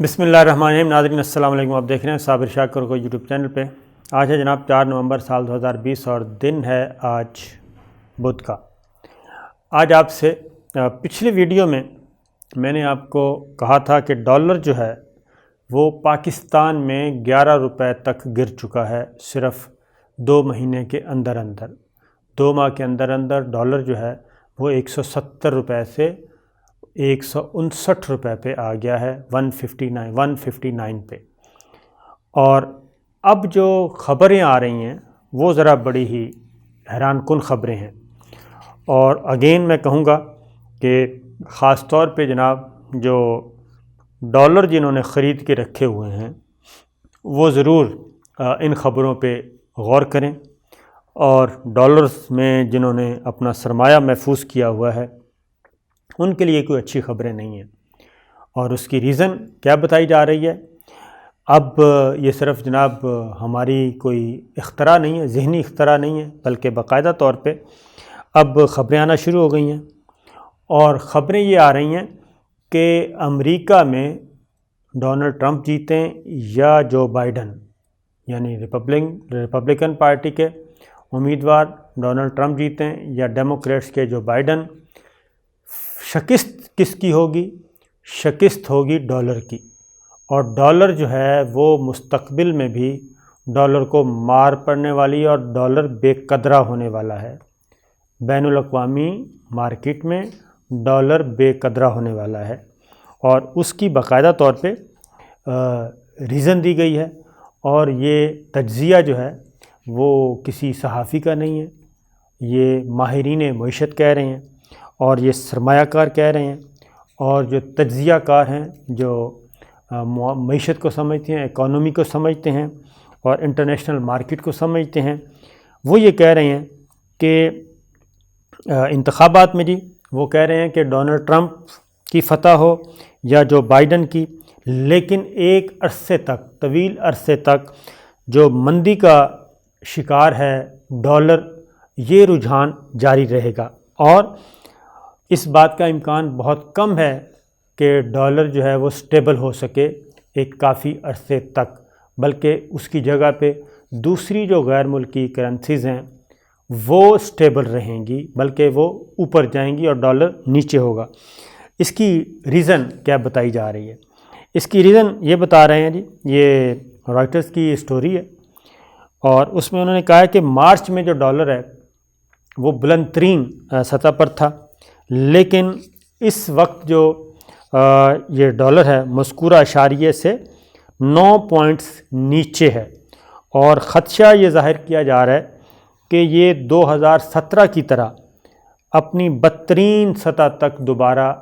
بسم اللہ الرحمن الرحیم۔ ناظرین السلام علیکم، آپ دیکھ رہے ہیں صابر شاکر کو یوٹیوب چینل پہ۔ آج ہے جناب 4 نومبر سال 2020 اور دن ہے آج بدھ کا۔ آج آپ سے پچھلی ویڈیو میں نے آپ کو کہا تھا کہ ڈالر جو ہے وہ پاکستان میں 11 روپے تک گر چکا ہے صرف 2 مہینے کے اندر 2 ماہ کے اندر ڈالر جو ہے وہ 170 روپے سے 159 روپے پہ آ گیا ہے، 159 پہ۔ اور اب جو خبریں آ رہی ہیں وہ ذرا بڑی ہی حیران کن خبریں ہیں، اور اگین میں کہوں گا کہ خاص طور پہ جناب جو ڈالر جنہوں نے خرید کے رکھے ہوئے ہیں وہ ضرور ان خبروں پہ غور کریں، اور ڈالرز میں جنہوں نے اپنا سرمایہ محفوظ کیا ہوا ہے ان کے لیے کوئی اچھی خبریں نہیں ہیں۔ اور اس کی ریزن کیا بتائی جا رہی ہے؟ اب یہ صرف جناب ہماری کوئی اختراع نہیں ہے، ذہنی اختراع نہیں ہے، بلکہ باقاعدہ طور پہ اب خبریں آنا شروع ہو گئی ہیں، اور خبریں یہ آ رہی ہیں کہ امریکہ میں ڈونلڈ ٹرمپ جیتیں یا جو بائیڈن، یعنی ریپبلکن پارٹی کے امیدوار ڈونلڈ ٹرمپ جیتیں یا ڈیموکریٹس کے جو بائیڈن، شکست کس کی ہوگی؟ شکست ہوگی ڈالر کی، اور ڈالر جو ہے وہ مستقبل میں بھی ڈالر کو مار پڑنے والی، اور ڈالر بے قدرہ ہونے والا ہے۔ بین الاقوامی مارکیٹ میں ڈالر بے قدرہ ہونے والا ہے، اور اس کی باقاعدہ طور پہ ریزن دی گئی ہے، اور یہ تجزیہ جو ہے وہ کسی صحافی کا نہیں ہے، یہ ماہرین معیشت کہہ رہے ہیں، اور یہ سرمایہ کار کہہ رہے ہیں، اور جو تجزیہ کار ہیں، جو معیشت کو سمجھتے ہیں، اکانومی کو سمجھتے ہیں، اور انٹرنیشنل مارکیٹ کو سمجھتے ہیں، وہ یہ کہہ رہے ہیں کہ انتخابات میں وہ کہہ رہے ہیں کہ ڈونلڈ ٹرمپ کی فتح ہو یا جو بائیڈن کی، لیکن ایک عرصے تک، طویل عرصے تک جو مندی کا شکار ہے ڈالر، یہ رجحان جاری رہے گا، اور اس بات کا امکان بہت کم ہے کہ ڈالر جو ہے وہ سٹیبل ہو سکے ایک کافی عرصے تک، بلکہ اس کی جگہ پہ دوسری جو غیر ملکی کرنسیز ہیں وہ سٹیبل رہیں گی، بلکہ وہ اوپر جائیں گی اور ڈالر نیچے ہوگا۔ اس کی ریزن کیا بتائی جا رہی ہے؟ اس کی ریزن یہ بتا رہے ہیں یہ رائٹرز کی اسٹوری ہے، اور اس میں انہوں نے کہا ہے کہ مارچ میں جو ڈالر ہے وہ بلند ترین سطح پر تھا، لیکن اس وقت جو یہ ڈالر ہے مذکورہ اشاریے سے 9 پوائنٹس نیچے ہے، اور خدشہ یہ ظاہر کیا جا رہا ہے کہ یہ 2017 کی طرح اپنی بدترین سطح تک دوبارہ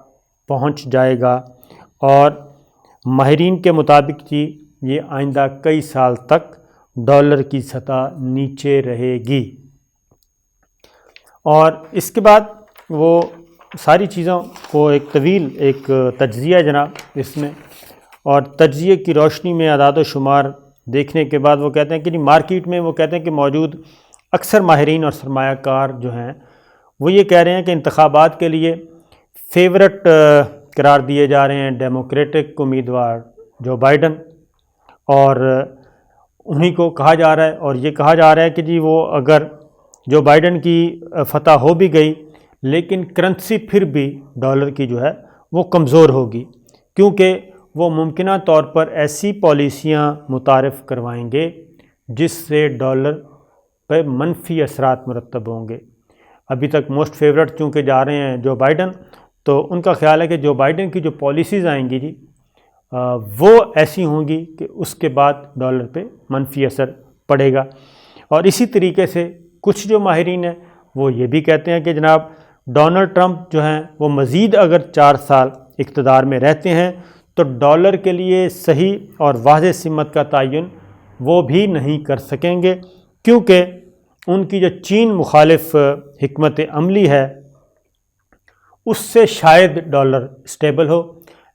پہنچ جائے گا، اور ماہرین کے مطابق یہ آئندہ کئی سال تک ڈالر کی سطح نیچے رہے گی۔ اور اس کے بعد وہ ساری چیزوں کو ایک طویل تجزیہ جناب اس میں، اور تجزیے کی روشنی میں اعداد و شمار دیکھنے کے بعد وہ کہتے ہیں کہ مارکیٹ میں وہ کہتے ہیں کہ موجود اکثر ماہرین اور سرمایہ کار جو ہیں وہ یہ کہہ رہے ہیں کہ انتخابات کے لیے فیورٹ قرار دیے جا رہے ہیں ڈیموکریٹک امیدوار جو بائیڈن، اور انہی کو کہا جا رہا ہے، اور یہ کہا جا رہا ہے کہ وہ اگر جو بائیڈن کی فتح ہو بھی گئی لیکن کرنسی پھر بھی ڈالر کی جو ہے وہ کمزور ہوگی، کیونکہ وہ ممکنہ طور پر ایسی پالیسیاں متعارف کروائیں گے جس سے ڈالر پہ منفی اثرات مرتب ہوں گے۔ ابھی تک موسٹ فیورٹ چونکہ جا رہے ہیں جو بائیڈن، تو ان کا خیال ہے کہ جو بائیڈن کی جو پالیسیز آئیں گی وہ ایسی ہوں گی کہ اس کے بعد ڈالر پہ منفی اثر پڑے گا۔ اور اسی طریقے سے کچھ جو ماہرین ہیں وہ یہ بھی کہتے ہیں کہ جناب ڈونلڈ ٹرمپ جو ہیں وہ مزید اگر 4 سال اقتدار میں رہتے ہیں تو ڈالر کے لیے صحیح اور واضح سمت کا تعین وہ بھی نہیں کر سکیں گے، کیونکہ ان کی جو چین مخالف حکمت عملی ہے اس سے شاید ڈالر سٹیبل ہو،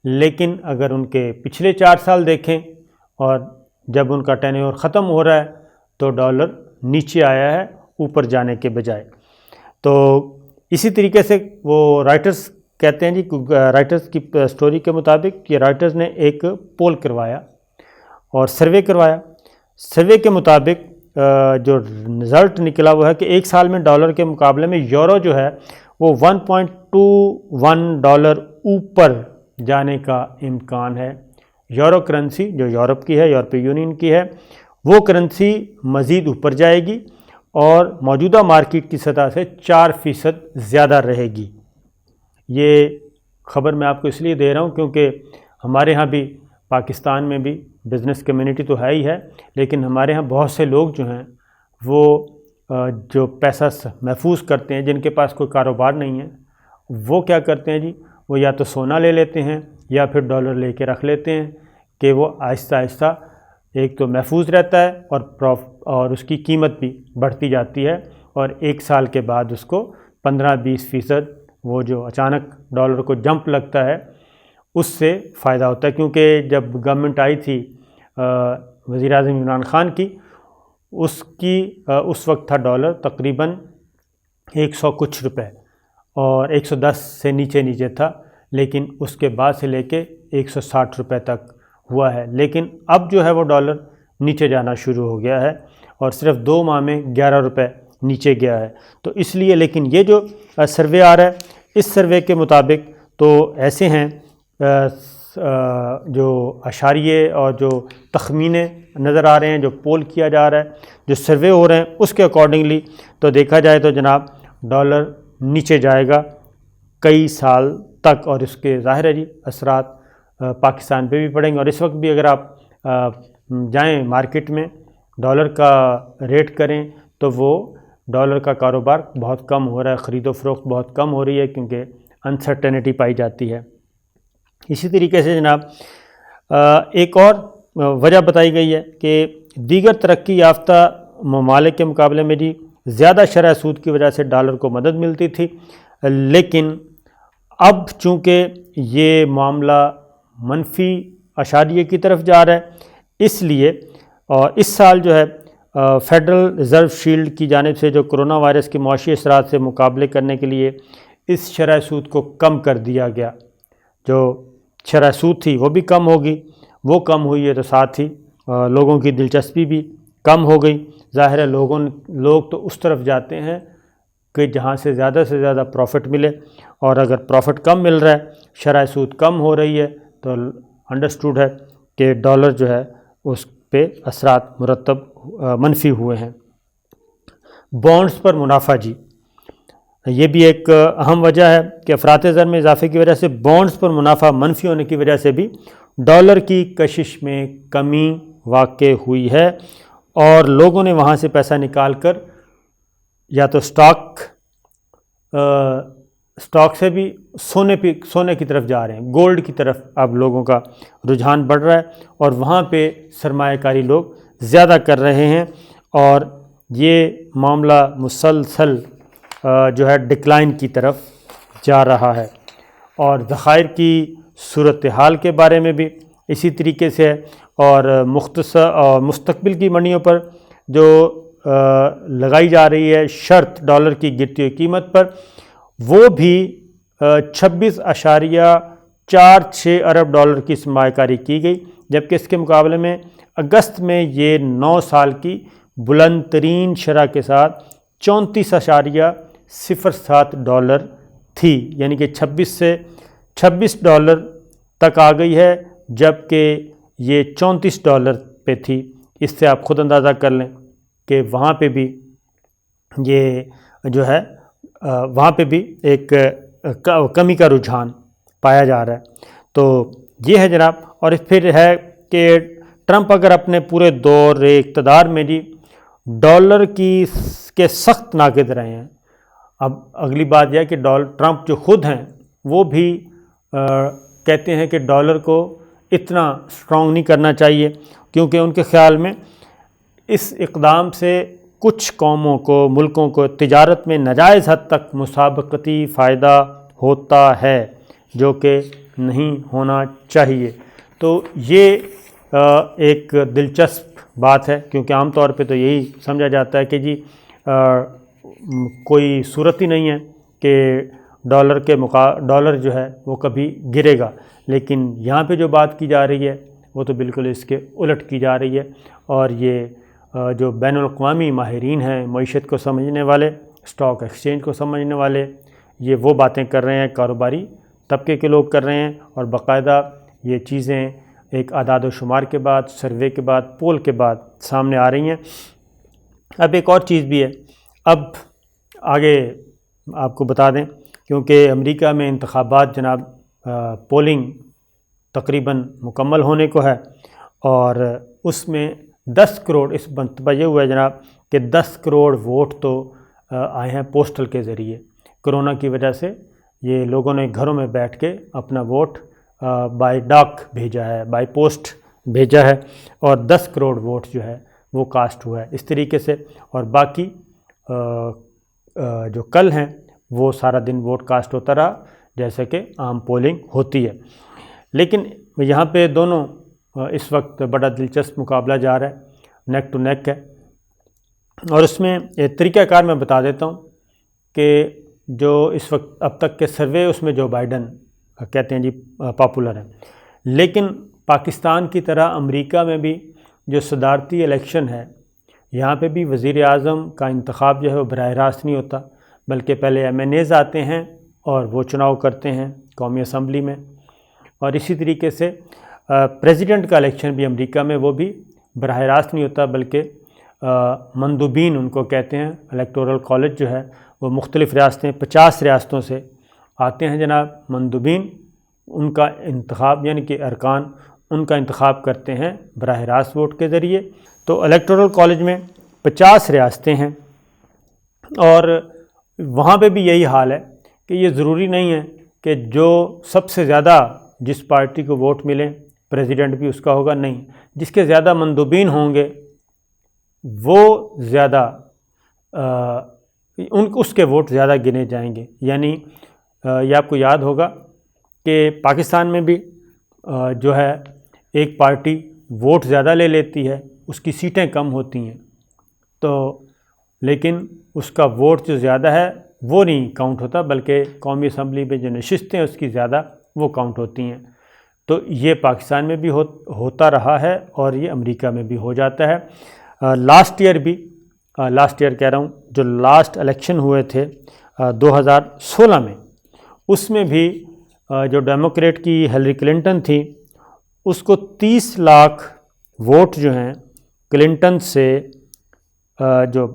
لیکن اگر ان کے پچھلے 4 سال دیکھیں اور جب ان کا ٹینیور ختم ہو رہا ہے تو ڈالر نیچے آیا ہے اوپر جانے کے بجائے۔ تو اسی طریقے سے وہ رائٹرز کہتے ہیں جی رائٹرز کی سٹوری کے مطابق کہ رائٹرز نے ایک پول کروایا اور سروے کروایا. سروے کے مطابق جو رزلٹ نکلا وہ ہے کہ ایک سال میں ڈالر کے مقابلے میں یورو جو ہے وہ 1.21 اوپر جانے کا امکان ہے. یورو کرنسی جو یورپ کی ہے، یورپی یونین کی ہے، وہ کرنسی مزید اوپر جائے گی اور موجودہ مارکیٹ کی سطح سے 4% زیادہ رہے گی. یہ خبر میں آپ کو اس لیے دے رہا ہوں کیونکہ ہمارے ہاں بھی پاکستان میں بھی بزنس کمیونٹی تو ہے ہی ہے، لیکن ہمارے ہاں بہت سے لوگ جو ہیں وہ جو پیسہ محفوظ کرتے ہیں، جن کے پاس کوئی کاروبار نہیں ہے، وہ کیا کرتے ہیں جی، وہ یا تو سونا لے لیتے ہیں یا پھر ڈالر لے کے رکھ لیتے ہیں کہ وہ آہستہ آہستہ ایک تو محفوظ رہتا ہے اور اس کی قیمت بھی بڑھتی جاتی ہے، اور ایک سال کے بعد اس کو 15-20% وہ جو اچانک ڈالر کو جمپ لگتا ہے اس سے فائدہ ہوتا ہے. کیونکہ جب گورنمنٹ آئی تھی وزیر اعظم عمران خان کی، اس وقت تھا ڈالر تقریباً 100 کچھ روپے اور 110 سے نیچے تھا، لیکن اس کے بعد سے لے کے 160 روپے تک ہوا ہے. لیکن اب جو ہے وہ ڈالر نیچے جانا شروع ہو گیا ہے اور صرف 2 ماہ میں 11 روپے نیچے گیا ہے. تو اس لیے لیکن یہ جو سروے آ رہا ہے، اس سروے کے مطابق تو ایسے ہیں جو اشاریے اور جو تخمینے نظر آ رہے ہیں، جو پول کیا جا رہا ہے، جو سروے ہو رہے ہیں، اس کے اکارڈنگلی تو دیکھا جائے تو جناب ڈالر نیچے جائے گا کئی سال تک، اور اس کے ظاہر ہے جی اثرات پاکستان پہ بھی پڑیں گے. اور اس وقت بھی اگر آپ جائیں مارکیٹ میں ڈالر کا ریٹ کریں تو وہ ڈالر کا کاروبار بہت کم ہو رہا ہے، خرید و فروخت بہت کم ہو رہی ہے کیونکہ انسرٹینٹی پائی جاتی ہے. اسی طریقے سے جناب ایک اور وجہ بتائی گئی ہے کہ دیگر ترقی یافتہ ممالک کے مقابلے میں جی زیادہ شرح سود کی وجہ سے ڈالر کو مدد ملتی تھی، لیکن اب چونکہ یہ معاملہ منفی اشاریے کی طرف جا رہا ہے، اس لیے اور اس سال جو ہے فیڈرل ریزرو شیلڈ کی جانب سے جو کرونا وائرس کے معاشی اثرات سے مقابلے کرنے کے لیے اس شرح سود کو کم کر دیا گیا. جو شرح سود تھی وہ بھی کم ہوگی، وہ کم ہوئی ہے تو ساتھ ہی لوگوں کی دلچسپی بھی کم ہو گئی. ظاہر ہے لوگ تو اس طرف جاتے ہیں کہ جہاں سے زیادہ پروفٹ ملے، اور اگر پروفٹ کم مل رہا ہے، شرح سود کم ہو رہی ہے، تو انڈرسٹوڈ ہے کہ ڈالر جو ہے اس پہ اثرات مرتب منفی ہوئے ہیں. بانڈز پر منافع جی، یہ بھی ایک اہم وجہ ہے کہ افراط زر میں اضافے کی وجہ سے بانڈز پر منافع منفی ہونے کی وجہ سے بھی ڈالر کی کشش میں کمی واقع ہوئی ہے، اور لوگوں نے وہاں سے پیسہ نکال کر یا تو اسٹاک سے بھی سونے کی طرف جا رہے ہیں، گولڈ کی طرف اب لوگوں کا رجحان بڑھ رہا ہے، اور وہاں پہ سرمایہ کاری لوگ زیادہ کر رہے ہیں، اور یہ معاملہ مسلسل جو ہے ڈکلائن کی طرف جا رہا ہے. اور ذخائر کی صورتحال کے بارے میں بھی اسی طریقے سے ہے، اور مختصر اور مستقبل کی منڈیوں پر جو لگائی جا رہی ہے شرط ڈالر کی گرتی ہوئی قیمت پر، وہ بھی 26.46 ارب ڈالر کی سرمایہ کاری کی گئی، جبکہ اس کے مقابلے میں اگست میں یہ 9 سال کی بلند ترین شرح کے ساتھ 34.07 ڈالر تھی، یعنی کہ 26 ڈالر تک آ گئی ہے، جبکہ یہ 34 ڈالر پہ تھی. اس سے آپ خود اندازہ کر لیں کہ وہاں پہ بھی یہ جو ہے وہاں پہ بھی ایک کمی کا رجحان پایا جا رہا ہے. تو یہ ہے جناب. اور پھر ہے کہ ٹرمپ اگر اپنے پورے دور اقتدار میں جی ڈالر کے سخت ناقد رہے ہیں. اب اگلی بات یہ ہے کہ ٹرمپ جو خود ہیں وہ بھی کہتے ہیں کہ ڈالر کو اتنا اسٹرانگ نہیں کرنا چاہیے، کیونکہ ان کے خیال میں اس اقدام سے کچھ قوموں کو، ملکوں کو تجارت میں ناجائز حد تک مسابقتی فائدہ ہوتا ہے، جو کہ نہیں ہونا چاہیے. تو یہ ایک دلچسپ بات ہے، کیونکہ عام طور پہ تو یہی سمجھا جاتا ہے کہ جی کوئی صورت ہی نہیں ہے کہ ڈالر جو ہے وہ کبھی گرے گا، لیکن یہاں پہ جو بات کی جا رہی ہے وہ تو بالکل اس کے الٹ کی جا رہی ہے۔ اور یہ جو بین الاقوامی ماہرین ہیں، معیشت کو سمجھنے والے، اسٹاک ایکسچینج کو سمجھنے والے، یہ وہ باتیں کر رہے ہیں، کاروباری طبقے کے لوگ کر رہے ہیں، اور باقاعدہ یہ چیزیں ایک اعداد و شمار کے بعد، سروے کے بعد، پول کے بعد سامنے آ رہی ہیں۔ اب ایک اور چیز بھی ہے، اب آگے آپ کو بتا دیں، کیونکہ امریکہ میں انتخابات جناب پولنگ تقریباً مکمل ہونے کو ہے، اور اس میں 10 کروڑ، اس مرتبہ یہ ہوا ہے جناب کہ 10 کروڑ ووٹ تو آئے ہیں پوسٹل کے ذریعے۔ کرونا کی وجہ سے یہ لوگوں نے گھروں میں بیٹھ کے اپنا ووٹ بائی ڈاک بھیجا ہے، بائی پوسٹ بھیجا ہے، اور 10 کروڑ ووٹ جو ہے وہ کاسٹ ہوا ہے اس طریقے سے۔ اور باقی جو کل ہیں وہ سارا دن ووٹ کاسٹ ہوتا رہا جیسے کہ عام پولنگ ہوتی ہے۔ لیکن یہاں پہ دونوں اس وقت بڑا دلچسپ مقابلہ جا رہا ہے، نیک ٹو نیک ہے، اور اس میں ایک طریقہ کار میں بتا دیتا ہوں کہ جو اس وقت اب تک کے سروے، اس میں جو بائیڈن کہتے ہیں جی پاپولر ہیں، لیکن پاکستان کی طرح امریکہ میں بھی جو صدارتی الیکشن ہے، یہاں پہ بھی وزیر اعظم کا انتخاب جو ہے وہ براہ راست نہیں ہوتا، بلکہ پہلے MNAs آتے ہیں اور وہ چناؤ کرتے ہیں قومی اسمبلی میں، اور اسی طریقے سے پریزیڈنٹ کا الیکشن بھی امریکہ میں وہ بھی براہ راست نہیں ہوتا، بلکہ مندوبین ان کو کہتے ہیں۔ الیکٹورل کالج جو ہے وہ مختلف ریاستیں، 50 ریاستوں سے آتے ہیں جناب مندوبین، ان کا انتخاب یعنی کہ ارکان ان کا انتخاب کرتے ہیں براہ راست ووٹ کے ذریعے۔ تو الیکٹورل کالج میں 50 ریاستیں ہیں، اور وہاں پہ بھی یہی حال ہے کہ یہ ضروری نہیں ہے کہ جو سب سے زیادہ جس پارٹی کو ووٹ ملیں پریزیڈنٹ بھی اس کا ہوگا، نہیں، جس کے زیادہ مندوبین ہوں گے وہ زیادہ اس کے ووٹ زیادہ گنے جائیں گے۔ یعنی یہ آپ کو یاد ہوگا کہ پاکستان میں بھی جو ہے ایک پارٹی ووٹ زیادہ لے لیتی ہے، اس کی سیٹیں کم ہوتی ہیں، تو لیکن اس کا ووٹ جو زیادہ ہے وہ نہیں کاؤنٹ ہوتا، بلکہ قومی اسمبلی میں جو نشستیں اس کی زیادہ وہ کاؤنٹ ہوتی ہیں۔ تو یہ پاکستان میں بھی ہوتا رہا ہے، اور یہ امریکہ میں بھی ہو جاتا ہے۔ لاسٹ ایئر کہہ رہا ہوں، جو لاسٹ الیکشن ہوئے تھے 2016 میں، اس میں بھی جو ڈیموکریٹ کی ہیلری کلنٹن تھی، اس کو 30 لاکھ ووٹ جو ہیں کلنٹن سے جو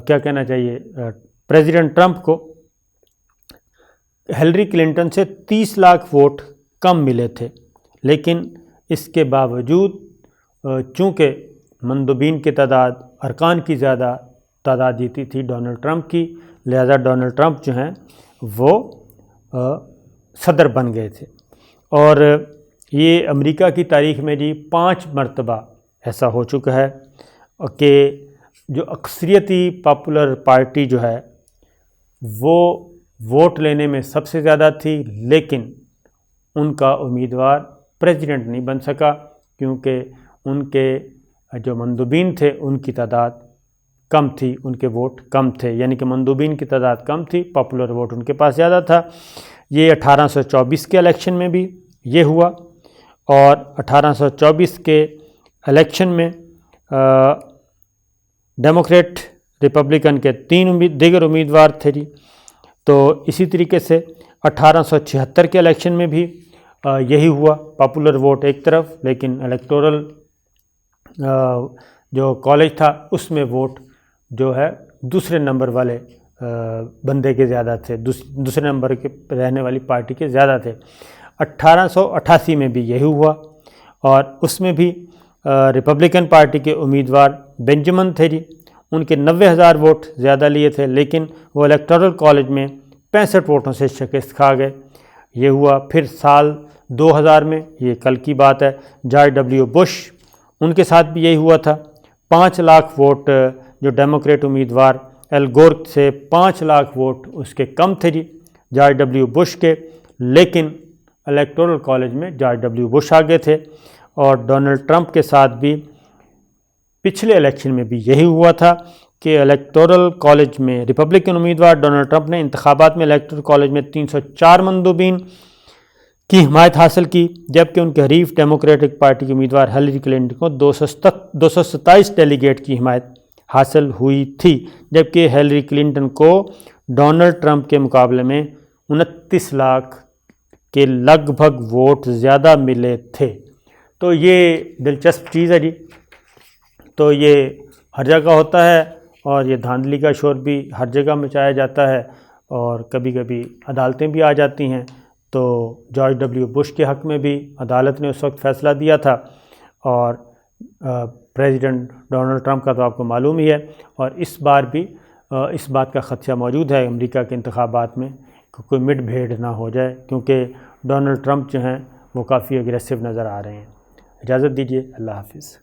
کیا کہنا چاہیے پریزیڈنٹ ٹرمپ کو، ہیلری کلنٹن سے 30 لاکھ ووٹ کم ملے تھے، لیکن اس کے باوجود چونکہ مندوبین کی تعداد، ارکان کی زیادہ تعداد جیتی تھی ڈونلڈ ٹرمپ کی، لہذا ڈونلڈ ٹرمپ جو ہیں وہ صدر بن گئے تھے۔ اور یہ امریکہ کی تاریخ میں جی 5 مرتبہ ایسا ہو چکا ہے کہ جو اکثریتی پاپولر پارٹی جو ہے وہ ووٹ لینے میں سب سے زیادہ تھی، لیکن ان کا امیدوار پریزیڈنٹ نہیں بن سکا، کیونکہ ان کے جو مندوبین تھے ان کی تعداد کم تھی، ان کے ووٹ کم تھے، یعنی کہ مندوبین کی تعداد کم تھی، پاپولر ووٹ ان کے پاس زیادہ تھا۔ یہ 1824 کے الیکشن میں بھی یہ ہوا، اور 1824 کے الیکشن میں ڈیموکریٹ ریپبلکن کے 3 دیگر امیدوار تھے جی۔ تو اسی طریقے سے 1876 کے الیکشن میں بھی یہی ہوا، پاپولر ووٹ ایک طرف، لیکن الیکٹورل جو کالج تھا اس میں ووٹ جو ہے دوسرے نمبر والے بندے کے زیادہ تھے، دوسرے نمبر کے رہنے والی پارٹی کے زیادہ تھے۔ 1888 میں بھی یہی ہوا، اور اس میں بھی ریپبلکن پارٹی کے امیدوار بینجمن تھے جی، ان کے 90,000 ووٹ زیادہ لیے تھے، لیکن وہ الیکٹورل کالج میں 65 ووٹوں سے شکست کھا گئے۔ یہ ہوا پھر سال 2000 میں، یہ کل کی بات ہے، جارج ڈبلیو بش، ان کے ساتھ بھی یہی ہوا تھا۔ 5 لاکھ ووٹ جو ڈیموکریٹ امیدوار ایل گور سے 5 لاکھ ووٹ اس کے کم تھے جی جارج ڈبلیو بش کے، لیکن الیکٹورل کالج میں جارج ڈبلیو بش آگے تھے۔ اور ڈونلڈ ٹرمپ کے ساتھ بھی پچھلے الیکشن میں بھی یہی ہوا تھا کہ الیکٹورل کالج میں ریپبلکن امیدوار ڈونلڈ ٹرمپ نے انتخابات میں الیکٹورل کالج میں 304 مندوبین کی حمایت حاصل کی، جبکہ ان کے حریف ڈیموکریٹک پارٹی کی امیدوار ہیلری کلنٹن کو 227 ڈیلیگیٹ کی حمایت حاصل ہوئی تھی، جبکہ ہیلری کلنٹن کو ڈونلڈ ٹرمپ کے مقابلے میں 29 لاکھ کے لگ بھگ ووٹ زیادہ ملے تھے۔ تو یہ دلچسپ چیز ہے جی۔ تو یہ ہر جگہ ہوتا ہے اور یہ دھاندلی کا شور بھی ہر جگہ مچایا جاتا ہے، اور کبھی کبھی عدالتیں بھی آ جاتی ہیں۔ تو جارج ڈبلیو بش کے حق میں بھی عدالت نے اس وقت فیصلہ دیا تھا، اور پریزیڈنٹ ڈونلڈ ٹرمپ کا تو آپ کو معلوم ہی ہے، اور اس بار بھی اس بات کا خدشہ موجود ہے امریکہ کے انتخابات میں کہ کوئی مڈ بھیڑ نہ ہو جائے، کیونکہ ڈونلڈ ٹرمپ جو ہیں وہ کافی اگریسو نظر آ رہے ہیں۔ اجازت دیجیے، اللہ حافظ۔